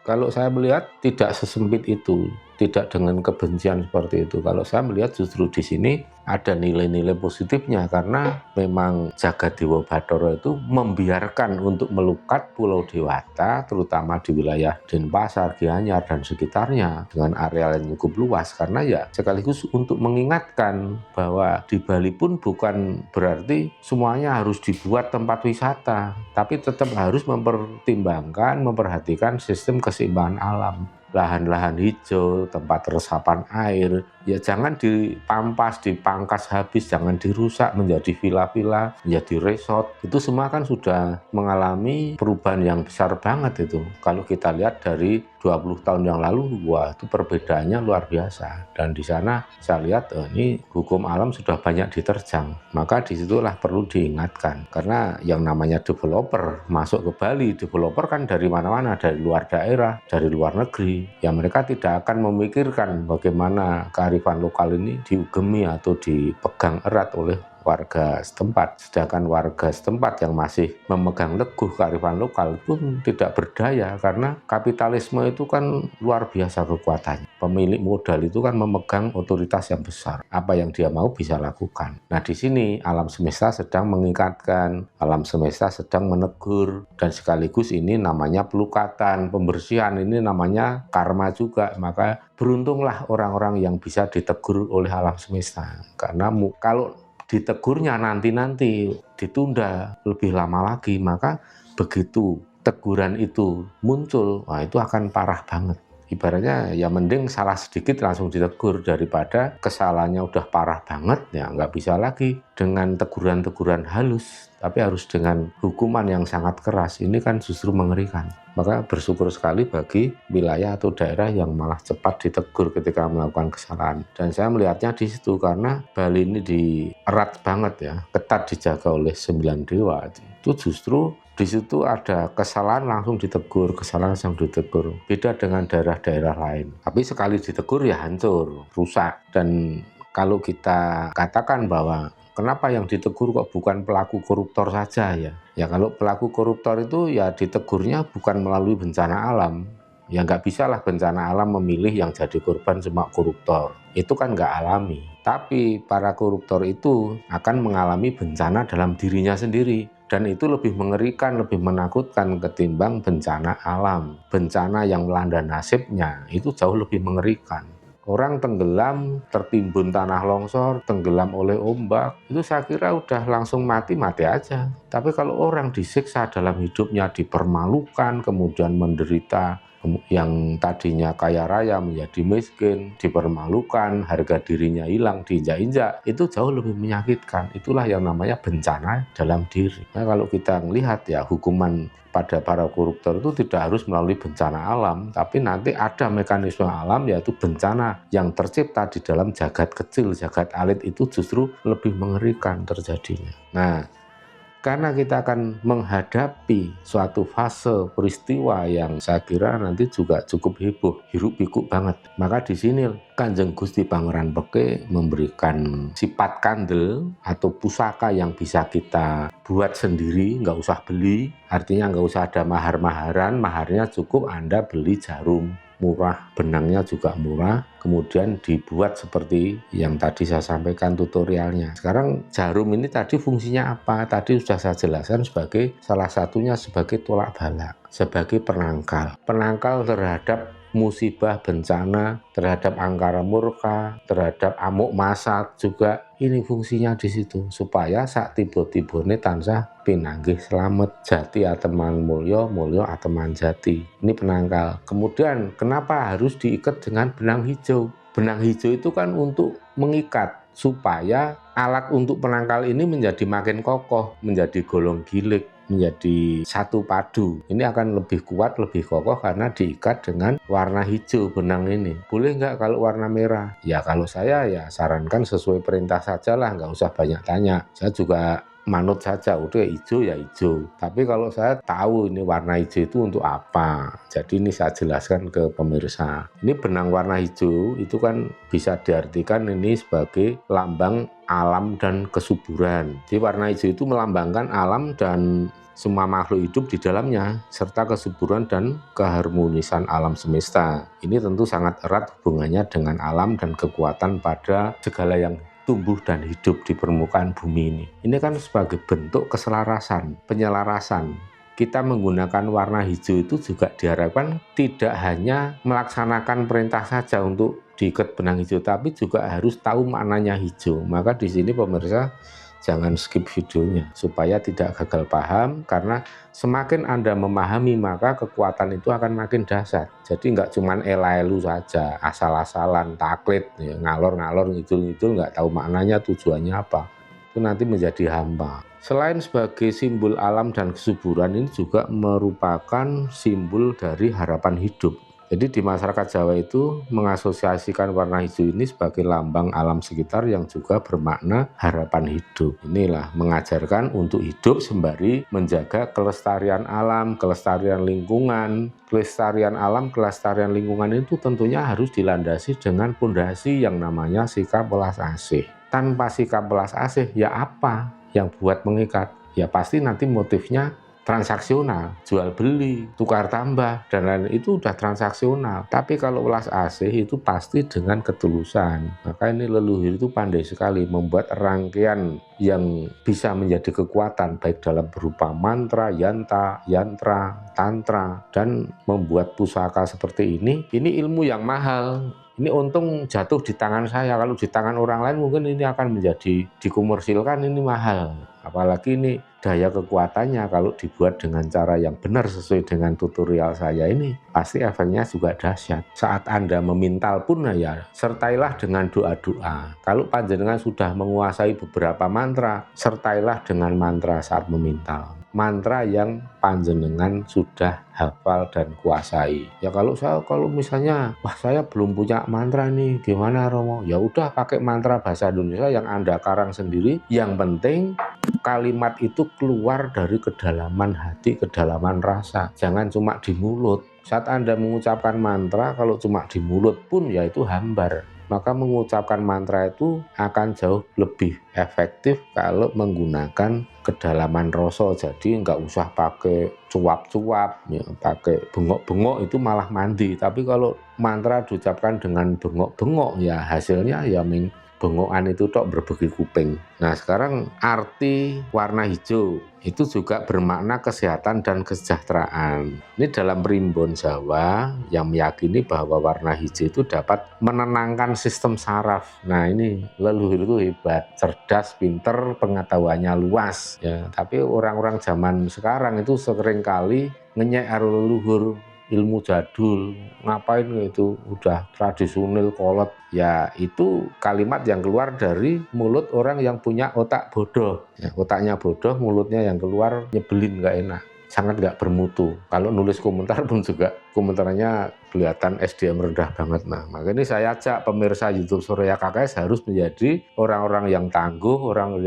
kalau saya melihat tidak sesempit itu, tidak dengan kebencian seperti itu. Kalau saya melihat justru di sini ada nilai-nilai positifnya karena memang Jagat Dewa Bathara itu membiarkan untuk melukat Pulau Dewata, terutama di wilayah Denpasar, Gianyar dan sekitarnya dengan areal yang cukup luas karena ya sekaligus untuk mengingatkan bahwa di Bali pun bukan berarti semuanya harus dibuat tempat wisata, tapi tetap harus mempertimbangkan, memperhatikan sistem keseimbangan alam. Lahan-lahan hijau, tempat resapan air, ya jangan dipampas, dipangkas habis, jangan dirusak menjadi villa-villa, menjadi resort. Itu semua kan sudah mengalami perubahan yang besar banget itu. Kalau kita lihat dari 20 tahun yang lalu, wah itu perbedaannya luar biasa. Dan di sana saya lihat ini hukum alam sudah banyak diterjang. Maka disitulah perlu diingatkan. Karena yang namanya developer masuk ke Bali, developer kan dari mana-mana, dari luar daerah, dari luar negeri. Ya mereka tidak akan memikirkan bagaimana kearifan lokal ini diugemi atau dipegang erat oleh warga setempat. Sedangkan warga setempat yang masih memegang teguh kearifan lokal pun tidak berdaya karena kapitalisme itu kan luar biasa kekuatannya. Pemilik modal itu kan memegang otoritas yang besar. Apa yang dia mau bisa lakukan. Nah di sini alam semesta sedang mengingatkan, alam semesta sedang menegur, dan sekaligus ini namanya pelukatan, pembersihan, ini namanya karma juga. Maka beruntunglah orang-orang yang bisa ditegur oleh alam semesta. Karena kalau ditegurnya nanti-nanti, ditunda lebih lama lagi, maka begitu teguran itu muncul, wah itu akan parah banget. Ibaratnya ya mending salah sedikit langsung ditegur daripada kesalahannya udah parah banget, ya nggak bisa lagi dengan teguran-teguran halus, tapi harus dengan hukuman yang sangat keras. Ini kan justru mengerikan. Maka bersyukur sekali bagi wilayah atau daerah yang malah cepat ditegur ketika melakukan kesalahan. Dan saya melihatnya di situ karena Bali ini erat banget ya, ketat dijaga oleh 9 dewa. Itu justru di situ ada kesalahan langsung ditegur, kesalahan langsung ditegur. Beda dengan daerah-daerah lain. Tapi sekali ditegur ya hancur, rusak. Dan kalau kita katakan bahwa kenapa yang ditegur kok bukan pelaku koruptor saja ya? Ya kalau pelaku koruptor itu ya ditegurnya bukan melalui bencana alam. Ya nggak bisa lah bencana alam memilih yang jadi korban cuma koruptor. Itu kan nggak alami. Tapi para koruptor itu akan mengalami bencana dalam dirinya sendiri. Dan itu lebih mengerikan, lebih menakutkan ketimbang bencana alam. Bencana yang melanda nasibnya itu jauh lebih mengerikan. Orang tenggelam, tertimbun tanah longsor, tenggelam oleh ombak, itu saya kira udah langsung mati aja. Tapi kalau orang disiksa dalam hidupnya, dipermalukan, kemudian menderita, yang tadinya kaya raya menjadi miskin, dipermalukan, harga dirinya hilang, diinjak-injak, itu jauh lebih menyakitkan. Itulah yang namanya bencana dalam diri. Nah, kalau kita melihat ya hukuman pada para koruptor itu tidak harus melalui bencana alam, tapi nanti ada mekanisme alam yaitu bencana yang tercipta di dalam jagat kecil, jagat alit itu justru lebih mengerikan terjadinya. Nah, karena kita akan menghadapi suatu fase peristiwa yang saya kira nanti juga cukup heboh, hiruk pikuk banget. Maka di sini Kanjeng Gusti Pangeran Peke memberikan sifat kandel atau pusaka yang bisa kita buat sendiri, nggak usah beli. Artinya nggak usah ada mahar-maharan, maharnya cukup Anda beli jarum. murah, benangnya juga murah, kemudian dibuat seperti yang tadi saya sampaikan tutorialnya. Sekarang jarum ini tadi fungsinya apa? Tadi sudah saya jelaskan sebagai salah satunya sebagai tolak bala, sebagai penangkal. Penangkal terhadap musibah, bencana, terhadap angkara murka, terhadap amuk masa juga. Ini fungsinya di situ supaya sak tiba-tibane tansah pinanggih selamat, jati ateman mulya, mulya ateman jati. Ini penangkal. Kemudian kenapa harus diikat dengan benang hijau? Benang hijau itu kan untuk mengikat supaya alat untuk penangkal ini menjadi makin kokoh, menjadi golong gilik, menjadi satu padu. Ini akan lebih kuat, lebih kokoh karena diikat dengan warna hijau benang ini. Boleh nggak kalau warna merah? Ya kalau saya ya sarankan sesuai perintah saja lah, nggak usah banyak tanya. Saya juga manut saja, udah hijau ya hijau. Tapi kalau saya tahu ini warna hijau itu untuk apa, jadi ini saya jelaskan ke pemirsa. Ini benang warna hijau itu kan bisa diartikan ini sebagai lambang alam dan kesuburan. Jadi warna hijau itu melambangkan alam dan semua makhluk hidup di dalamnya, serta kesuburan dan keharmonisan alam semesta. Ini tentu sangat erat hubungannya dengan alam dan kekuatan pada segala yang tumbuh dan hidup di permukaan bumi ini. Ini kan sebagai bentuk keselarasan, penyelarasan. Kita menggunakan warna hijau itu juga diharapkan tidak hanya melaksanakan perintah saja untuk diikat benang hijau, tapi juga harus tahu maknanya hijau. Maka di sini pemirsa jangan skip videonya supaya tidak gagal paham, karena semakin Anda memahami maka kekuatan itu akan makin dahsyat. Jadi nggak cuman elu saja, asal-asalan, taklid, ya, ngalor-ngalor, ngidul-ngidul, nggak tahu maknanya, tujuannya apa. Itu nanti menjadi hampa. Selain sebagai simbol alam dan kesuburan, ini juga merupakan simbol dari harapan hidup. Jadi di masyarakat Jawa itu mengasosiasikan warna hijau ini sebagai lambang alam sekitar yang juga bermakna harapan hidup. Inilah mengajarkan untuk hidup sembari menjaga kelestarian alam, kelestarian lingkungan. Kelestarian alam, kelestarian lingkungan itu tentunya harus dilandasi dengan pondasi yang namanya sikap welas asih. Tanpa sikap welas asih, ya apa yang buat mengikat? Ya pasti nanti motifnya transaksional, jual beli, tukar tambah, dan lain itu udah transaksional. Tapi kalau welas asih itu pasti dengan ketulusan. Maka ini leluhur itu pandai sekali membuat rangkaian yang bisa menjadi kekuatan, baik dalam berupa mantra, yantra, tantra, dan membuat pusaka seperti ini ilmu yang mahal. Ini untung jatuh di tangan saya, kalau di tangan orang lain mungkin ini akan menjadi dikomersilkan, ini mahal. Apalagi ini daya kekuatannya kalau dibuat dengan cara yang benar sesuai dengan tutorial saya ini, pasti efeknya juga dahsyat. Saat Anda memintal pun ya sertailah dengan doa-doa. Kalau panjenengan sudah menguasai beberapa mantra, sertailah dengan mantra saat memintal. Mantra yang panjenengan sudah hafal dan kuasai. Ya kalau misalnya saya belum punya mantra nih, gimana Romo? Ya udah pakai mantra bahasa Indonesia yang Anda karang sendiri. Yang penting kalimat itu keluar dari kedalaman hati, kedalaman rasa. Jangan cuma di mulut. Saat Anda mengucapkan mantra, kalau cuma di mulut pun ya itu hambar. Maka mengucapkan mantra itu akan jauh lebih efektif kalau menggunakan kedalaman rasa. Jadi nggak usah pakai cuap-cuap, ya, pakai bengok-bengok itu malah mandi. Tapi kalau mantra diucapkan dengan bengok-bengok ya hasilnya ya bengokan itu tok berbagi kuping. Nah sekarang arti warna hijau itu juga bermakna kesehatan dan kesejahteraan. Ini dalam primbon Jawa yang meyakini bahwa warna hijau itu dapat menenangkan sistem saraf. Nah ini leluhur itu hebat, cerdas, pinter, pengetahuannya luas. Ya, tapi orang-orang zaman sekarang itu seringkali ngenyek karo leluhur, ilmu jadul, ngapain itu udah tradisional kolot. Ya itu kalimat yang keluar dari mulut orang yang punya otak bodoh. Ya, otaknya bodoh, mulutnya yang keluar nyebelin, nggak enak, sangat nggak bermutu. Kalau nulis komentar pun juga komentarnya kelihatan SDM rendah banget. Nah makanya saya ajak pemirsa YouTube Surya KKS harus menjadi orang-orang yang tangguh, orang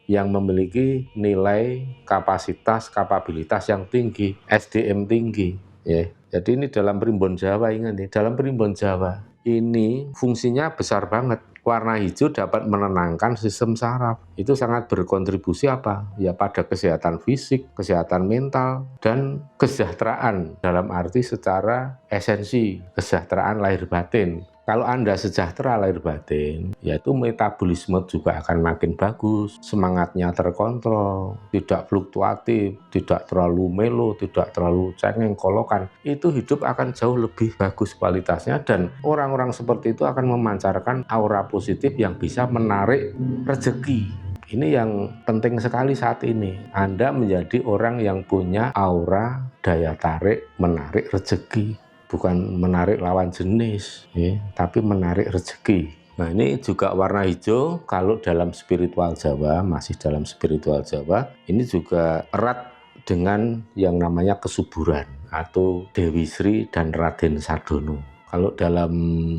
yang memiliki nilai kapasitas, kapabilitas yang tinggi, SDM tinggi. Ya, jadi ini dalam primbon Jawa, ingat nih, dalam primbon Jawa ini fungsinya besar banget. warna hijau dapat menenangkan sistem saraf. Itu sangat berkontribusi apa? Ya pada kesehatan fisik, kesehatan mental, dan kesejahteraan dalam arti secara esensi, kesejahteraan lahir batin. Kalau Anda sejahtera lahir batin, yaitu metabolisme juga akan makin bagus, semangatnya terkontrol, tidak fluktuatif, tidak terlalu melo, tidak terlalu cengeng, kolokan. Itu hidup akan jauh lebih bagus kualitasnya, dan orang-orang seperti itu akan memancarkan aura positif yang bisa menarik rezeki. Ini yang penting sekali saat ini. Anda menjadi orang yang punya aura daya tarik menarik rezeki. Bukan menarik lawan jenis, ya, tapi menarik rezeki. Nah, ini juga warna hijau kalau dalam spiritual Jawa, masih dalam spiritual Jawa, ini juga erat dengan yang namanya kesuburan atau Dewi Sri dan Raden Sardono. Kalau dalam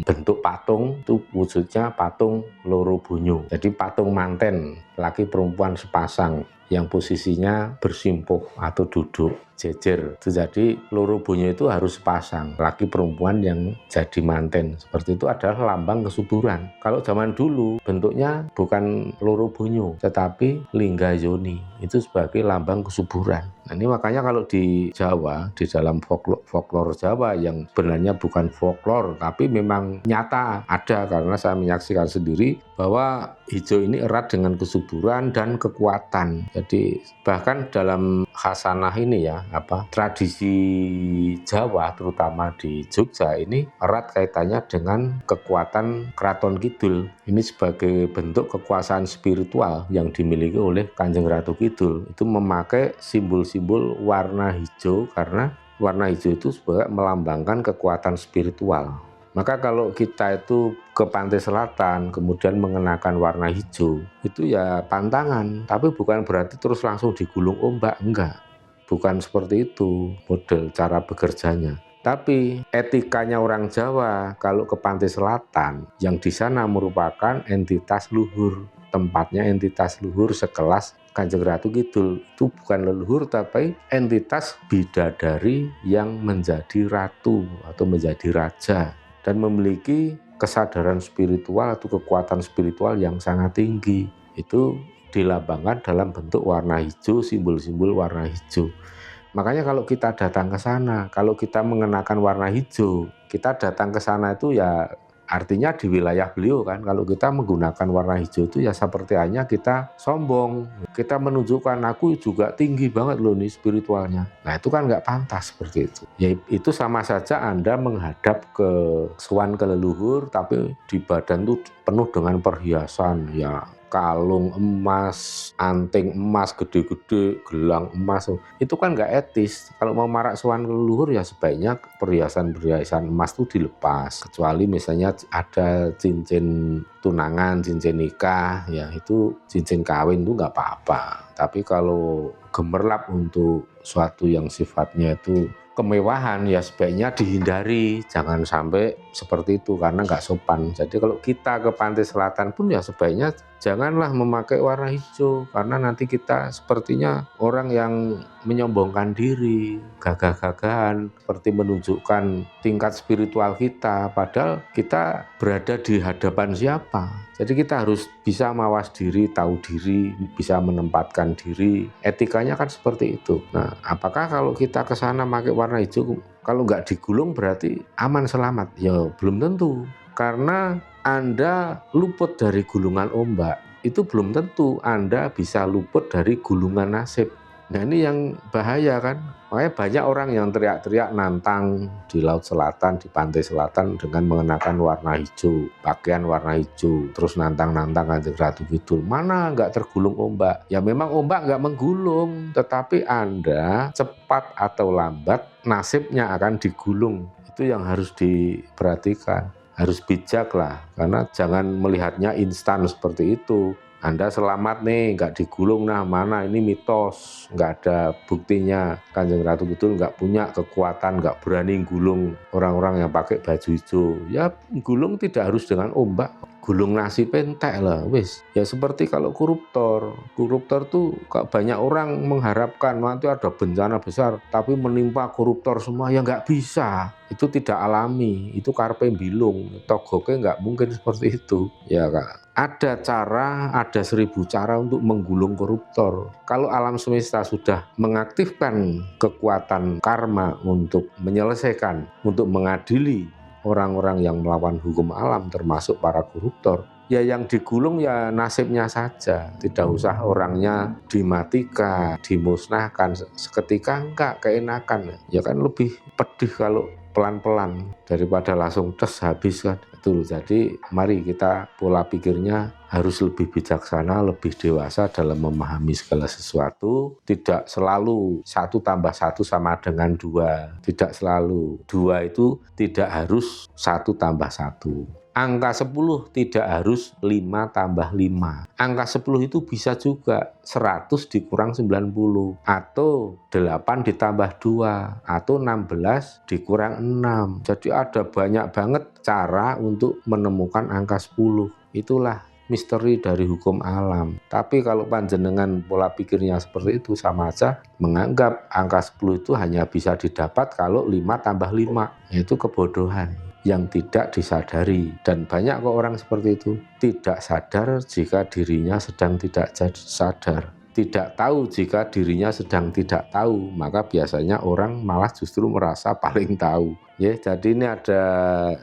bentuk patung itu wujudnya patung loro bunyo. Jadi patung manten, laki perempuan sepasang yang posisinya bersimpuh atau duduk jejer. Itu jadi loro bunyo itu harus sepasang, laki perempuan yang jadi manten. Seperti itu adalah lambang kesuburan. Kalau zaman dulu bentuknya bukan loro bunyo, tetapi lingga yoni. Itu sebagai lambang kesuburan. Nah, ini makanya kalau di Jawa, di dalam folklore Jawa yang sebenarnya bukan folklore, tapi memang nyata ada, karena saya menyaksikan sendiri bahwa hijau ini erat dengan kesuburan dan kekuatan. Jadi bahkan dalam khasanah ini ya, tradisi Jawa terutama di Jogja ini erat kaitannya dengan kekuatan Keraton Kidul. Ini sebagai bentuk kekuasaan spiritual yang dimiliki oleh Kanjeng Ratu Kidul. Itu memakai simbol-simbol warna hijau karena warna hijau itu sebagai melambangkan kekuatan spiritual. Maka kalau kita itu ke pantai selatan kemudian mengenakan warna hijau, itu ya pantangan, tapi bukan berarti terus langsung digulung ombak, enggak. Bukan seperti itu model cara bekerjanya. Tapi etikanya orang Jawa kalau ke pantai selatan, yang di sana merupakan entitas luhur, tempatnya entitas luhur sekelas Kanjeng Ratu Kidul. Itu bukan leluhur tapi entitas bidadari yang menjadi ratu atau menjadi raja dan memiliki kesadaran spiritual atau kekuatan spiritual yang sangat tinggi. Itu dilambangkan dalam bentuk warna hijau, simbol-simbol warna hijau. Makanya kalau kita datang ke sana, kalau kita mengenakan warna hijau, kita datang ke sana itu ya artinya di wilayah beliau kan. Kalau kita menggunakan warna hijau itu ya seperti hanya kita sombong, kita menunjukkan aku juga tinggi banget loh nih spiritualnya. Nah itu kan nggak pantas seperti itu. Ya itu sama saja Anda menghadap ke sowan ke leluhur tapi di badan tuh penuh dengan perhiasan ya, kalung emas, anting emas gede-gede, gelang emas, itu kan nggak etis. Kalau mau marak sowan leluhur ya sebaiknya perhiasan emas itu dilepas, kecuali misalnya ada cincin tunangan, cincin nikah, ya itu cincin kawin itu nggak apa-apa. Tapi kalau gemerlap untuk suatu yang sifatnya itu kemewahan ya sebaiknya dihindari, jangan sampai seperti itu karena nggak sopan. Jadi kalau kita ke pantai selatan pun ya sebaiknya janganlah memakai warna hijau karena nanti kita sepertinya orang yang menyombongkan diri, gagah-gagahan, seperti menunjukkan tingkat spiritual kita, padahal kita berada di hadapan siapa. Jadi kita harus bisa mawas diri, tahu diri, bisa menempatkan diri. Etikanya kan seperti itu. Nah, apakah kalau kita ke sana pakai warna hijau, kalau nggak digulung berarti aman selamat? Ya belum tentu. Karena Anda luput dari gulungan ombak, itu belum tentu Anda bisa luput dari gulungan nasib. Nah ini yang bahaya kan. Makanya banyak orang yang teriak-teriak nantang di Laut Selatan, di pantai selatan dengan mengenakan warna hijau, pakaian warna hijau, terus nantang-nantang Kanjeng Ratu Kidul. Mana nggak tergulung ombak? Ya memang ombak nggak menggulung, tetapi Anda cepat atau lambat nasibnya akan digulung. Itu yang harus diperhatikan. Harus bijak lah, karena jangan melihatnya instan seperti itu. Anda selamat nih, nggak digulung, nah mana ini mitos, nggak ada buktinya. Kanjeng Ratu Kidul nggak punya kekuatan, nggak berani gulung orang-orang yang pakai baju hijau. Ya gulung tidak harus dengan ombak. gulung nasi pentek lah wis. Ya seperti kalau koruptor tuh banyak orang mengharapkan nanti ada bencana besar tapi menimpa koruptor semua, ya nggak bisa, itu tidak alami, itu karpe bilung, togoke nggak mungkin seperti itu ya Kak. Ada cara, ada 1000 cara untuk menggulung koruptor. Kalau alam semesta sudah mengaktifkan kekuatan karma untuk menyelesaikan, untuk mengadili orang-orang yang melawan hukum alam termasuk para koruptor, ya yang digulung ya nasibnya saja, tidak usah orangnya dimatikan, dimusnahkan seketika, enggak, keenakan. Ya kan lebih pedih kalau pelan-pelan daripada langsung tes habis kan. Itu jadi mari kita pola pikirnya harus lebih bijaksana, lebih dewasa dalam memahami segala sesuatu. Tidak selalu 1 tambah 1 sama dengan 2, tidak selalu. 2 itu tidak harus 1 tambah 1. Angka 10 tidak harus 5 tambah 5. Angka 10 itu bisa juga 100 dikurang 90, atau 8 ditambah 2, atau 16 dikurang 6. Jadi ada banyak banget cara untuk menemukan angka 10. Itulah misteri dari hukum alam. Tapi kalau panjenengan pola pikirnya seperti itu, sama aja menganggap angka 10 itu hanya bisa didapat kalau 5 tambah 5. Itu kebodohan yang tidak disadari. Dan banyak kok orang seperti itu, tidak sadar jika dirinya sedang tidak sadar, tidak tahu jika dirinya sedang tidak tahu, maka biasanya orang malah justru merasa paling tahu. Ya, jadi ini ada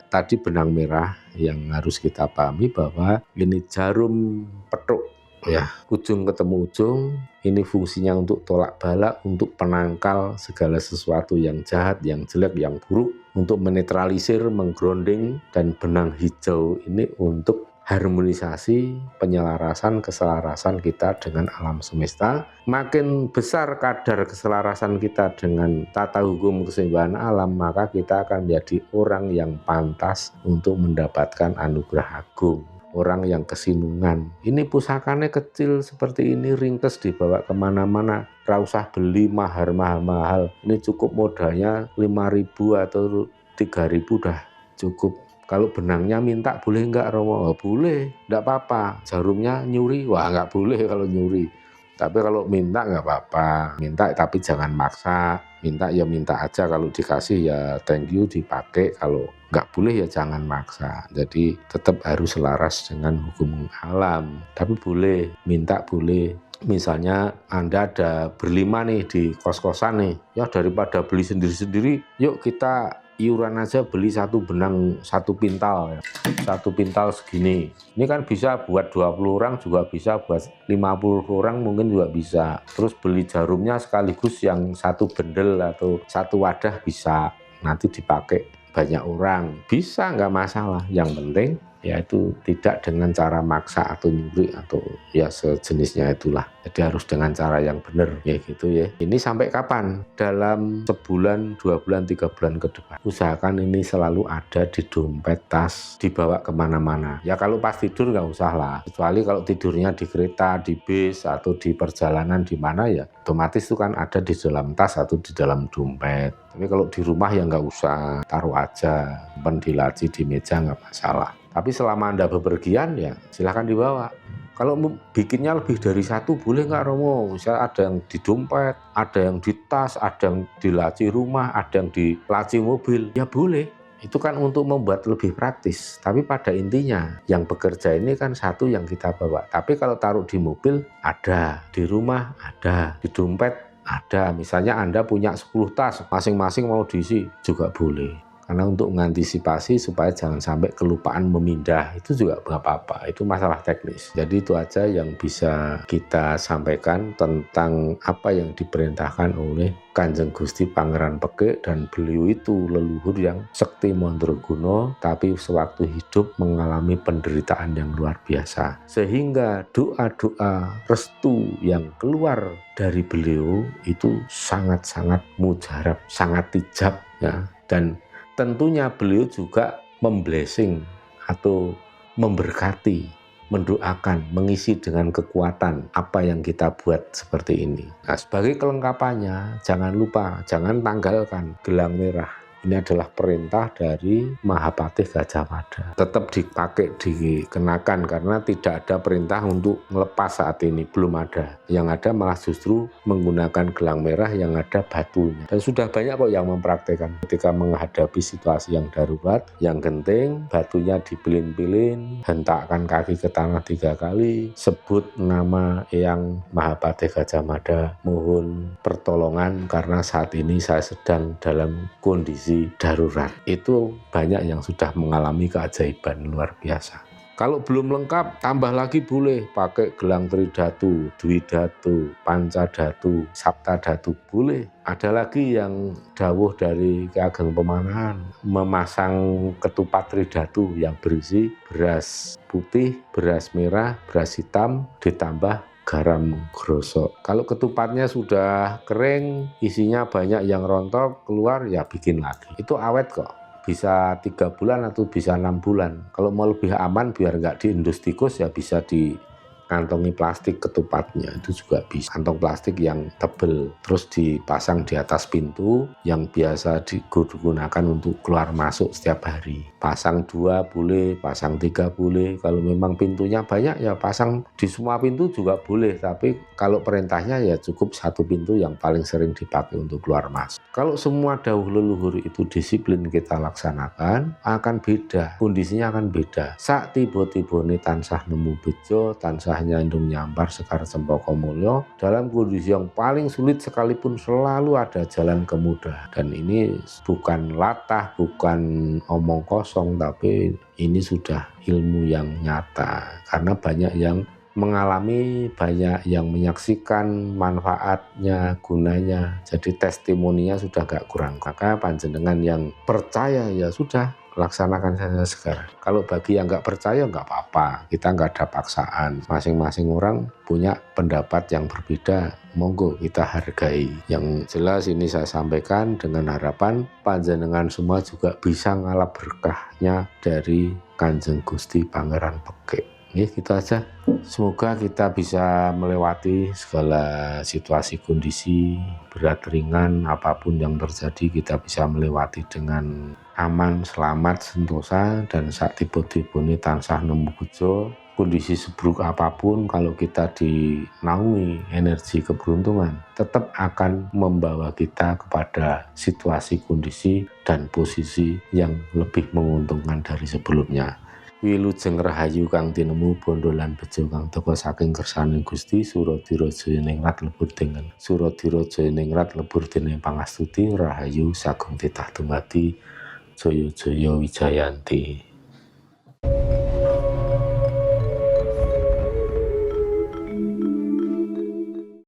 tadi benang merah yang harus kita pahami bahwa ini jarum petuk ya, ujung ketemu ujung, ini fungsinya untuk tolak balak, untuk penangkal segala sesuatu yang jahat, yang jelek, yang buruk, untuk menetralisir, menggrounding. Dan benang hijau ini untuk harmonisasi, penyelarasan, keselarasan kita dengan alam semesta. Makin besar kadar keselarasan kita dengan tata hukum keseimbangan alam, maka kita akan menjadi orang yang pantas untuk mendapatkan anugerah agung. Orang yang kesinungan, ini pusakanya kecil seperti ini, ringkes, dibawa kemana-mana, gak usah beli mahal-mahal, ini cukup modalnya 5.000 atau 3.000 dah cukup. Kalau benangnya minta boleh enggak Romo? Oh, boleh, enggak apa-apa. Jarumnya nyuri, wah enggak boleh kalau nyuri. Tapi kalau minta enggak apa-apa, minta tapi jangan maksa. Minta ya minta aja, kalau dikasih ya thank you dipakai, kalau nggak boleh ya jangan maksa. Jadi tetap harus selaras dengan hukum alam. Tapi boleh, minta boleh. Misalnya Anda ada berlima nih di kos-kosan nih, ya daripada beli sendiri-sendiri, yuk kita iuran aja, beli 1 benang 1 pintal ya. 1 pintal segini. Ini kan bisa buat 20 orang juga bisa, buat 50 orang mungkin juga bisa. Terus beli jarumnya sekaligus yang 1 bendel atau 1 wadah bisa. Nanti dipakai banyak orang. Bisa, nggak masalah. Yang penting yaitu tidak dengan cara maksa atau nyuri atau ya sejenisnya itulah. Jadi harus dengan cara yang benar ya gitu ya. Ini sampai kapan? Dalam sebulan, 2 bulan, 3 bulan ke depan. Usahakan ini selalu ada di dompet, tas, dibawa kemana-mana. Ya kalau pas tidur nggak usah lah. Kecuali kalau tidurnya di kereta, di bis atau di perjalanan di mana ya otomatis itu kan ada di dalam tas atau di dalam dompet. Tapi kalau di rumah ya nggak usah, taruh aja, di laci, di meja nggak masalah. Tapi selama Anda bepergian ya silahkan dibawa. Kalau bikinnya lebih dari 1 boleh nggak Romo? Misalnya ada yang di dompet, ada yang di tas, ada yang di laci rumah, ada yang di laci mobil, ya boleh. Itu kan untuk membuat lebih praktis. Tapi pada intinya yang bekerja ini kan 1 yang kita bawa. Tapi kalau taruh di mobil ada, di rumah ada, di dompet ada. Misalnya Anda punya 10 tas, masing-masing mau diisi juga boleh. Karena untuk mengantisipasi supaya jangan sampai kelupaan memindah, itu juga nggak apa-apa, itu masalah teknis. Jadi itu aja yang bisa kita sampaikan tentang apa yang diperintahkan oleh Kanjeng Gusti Pangeran Peke, dan beliau itu leluhur yang sekti Mandraguna, tapi sewaktu hidup mengalami penderitaan yang luar biasa. Sehingga doa-doa restu yang keluar dari beliau itu sangat-sangat mujarab, sangat tijab ya. Dan tentunya beliau juga memblessing atau memberkati, mendoakan, mengisi dengan kekuatan apa yang kita buat seperti ini. Nah, sebagai kelengkapannya jangan lupa, jangan tanggalkan gelang merah. Ini adalah perintah dari Mahapatih Gajah Mada. Tetap dipakai, dikenakan karena tidak ada perintah untuk melepas saat ini, belum ada. Yang ada malah justru menggunakan gelang merah yang ada batunya. Dan sudah banyak kok yang mempraktekkan ketika menghadapi situasi yang darurat, yang genting, batunya dipilin-pilin, hentakkan kaki ke tanah 3 kali, sebut nama Eyang Mahapatih Gajah Mada, mohon pertolongan karena saat ini saya sedang dalam kondisi darurat. Itu banyak yang sudah mengalami keajaiban luar biasa. Kalau belum lengkap, tambah lagi boleh pakai gelang Tridatu, Dwidatu, Pancadatu, Saptadatu, boleh. Ada lagi yang dawuh dari Ki Ageng Pemanahan, memasang ketupat Tridatu yang berisi beras putih, beras merah, beras hitam, ditambah garam grosok. Kalau ketupatnya sudah kering, isinya banyak yang rontok, keluar ya bikin lagi. Itu awet kok. Bisa 3 bulan atau bisa 6 bulan. Kalau mau lebih aman biar nggak diendus tikus ya bisa dikantongi plastik ketupatnya, itu juga bisa. Kantong plastik yang tebel, terus dipasang di atas pintu yang biasa digunakan untuk keluar masuk setiap hari. Pasang 2 boleh, pasang 3 boleh. Kalau memang pintunya banyak ya pasang di semua pintu juga boleh. Tapi kalau perintahnya ya cukup 1 pintu yang paling sering dipakai untuk keluar masuk. Kalau semua dawuh leluhur itu disiplin kita laksanakan, akan beda, kondisinya akan beda. Sak tiba-tibane tansah nemu bejo, tansah nyandung nyampar sekar cempaka mulya, dalam kondisi yang paling sulit sekalipun selalu ada jalan kemudahan. Dan ini bukan latah, bukan omong kosong, tapi ini sudah ilmu yang nyata. Karena banyak yang mengalami, banyak yang menyaksikan manfaatnya, gunanya. Jadi testimoninya sudah gak kurang. Maka panjenengan yang percaya ya sudah, laksanakan saja sekarang. Kalau bagi yang gak percaya gak apa-apa, kita gak ada paksaan. Masing-masing orang punya pendapat yang berbeda, monggo kita hargai. Yang jelas ini saya sampaikan dengan harapan panjenengan semua juga bisa ngalap berkahnya dari Kanjeng Gusti Pangeran Pekik. Ya, gitu aja. Semoga kita bisa melewati segala situasi kondisi berat ringan apapun yang terjadi, kita bisa melewati dengan aman, selamat, sentosa, dan saat tiba-tibane tansah nemu bejo. Kondisi seburuk apapun, kalau kita dinaungi energi keberuntungan, tetap akan membawa kita kepada situasi, kondisi, dan posisi yang lebih menguntungkan dari sebelumnya. Wilujeng rahayu kang tinemu bondo lan bejo kang teka saking kersaning Gusti Suradira Jayaningrat lebur dengan Suradira Jayaningrat lebur dening pangastuti rahayu sagung titah dumadi jaya-jaya wijayanti.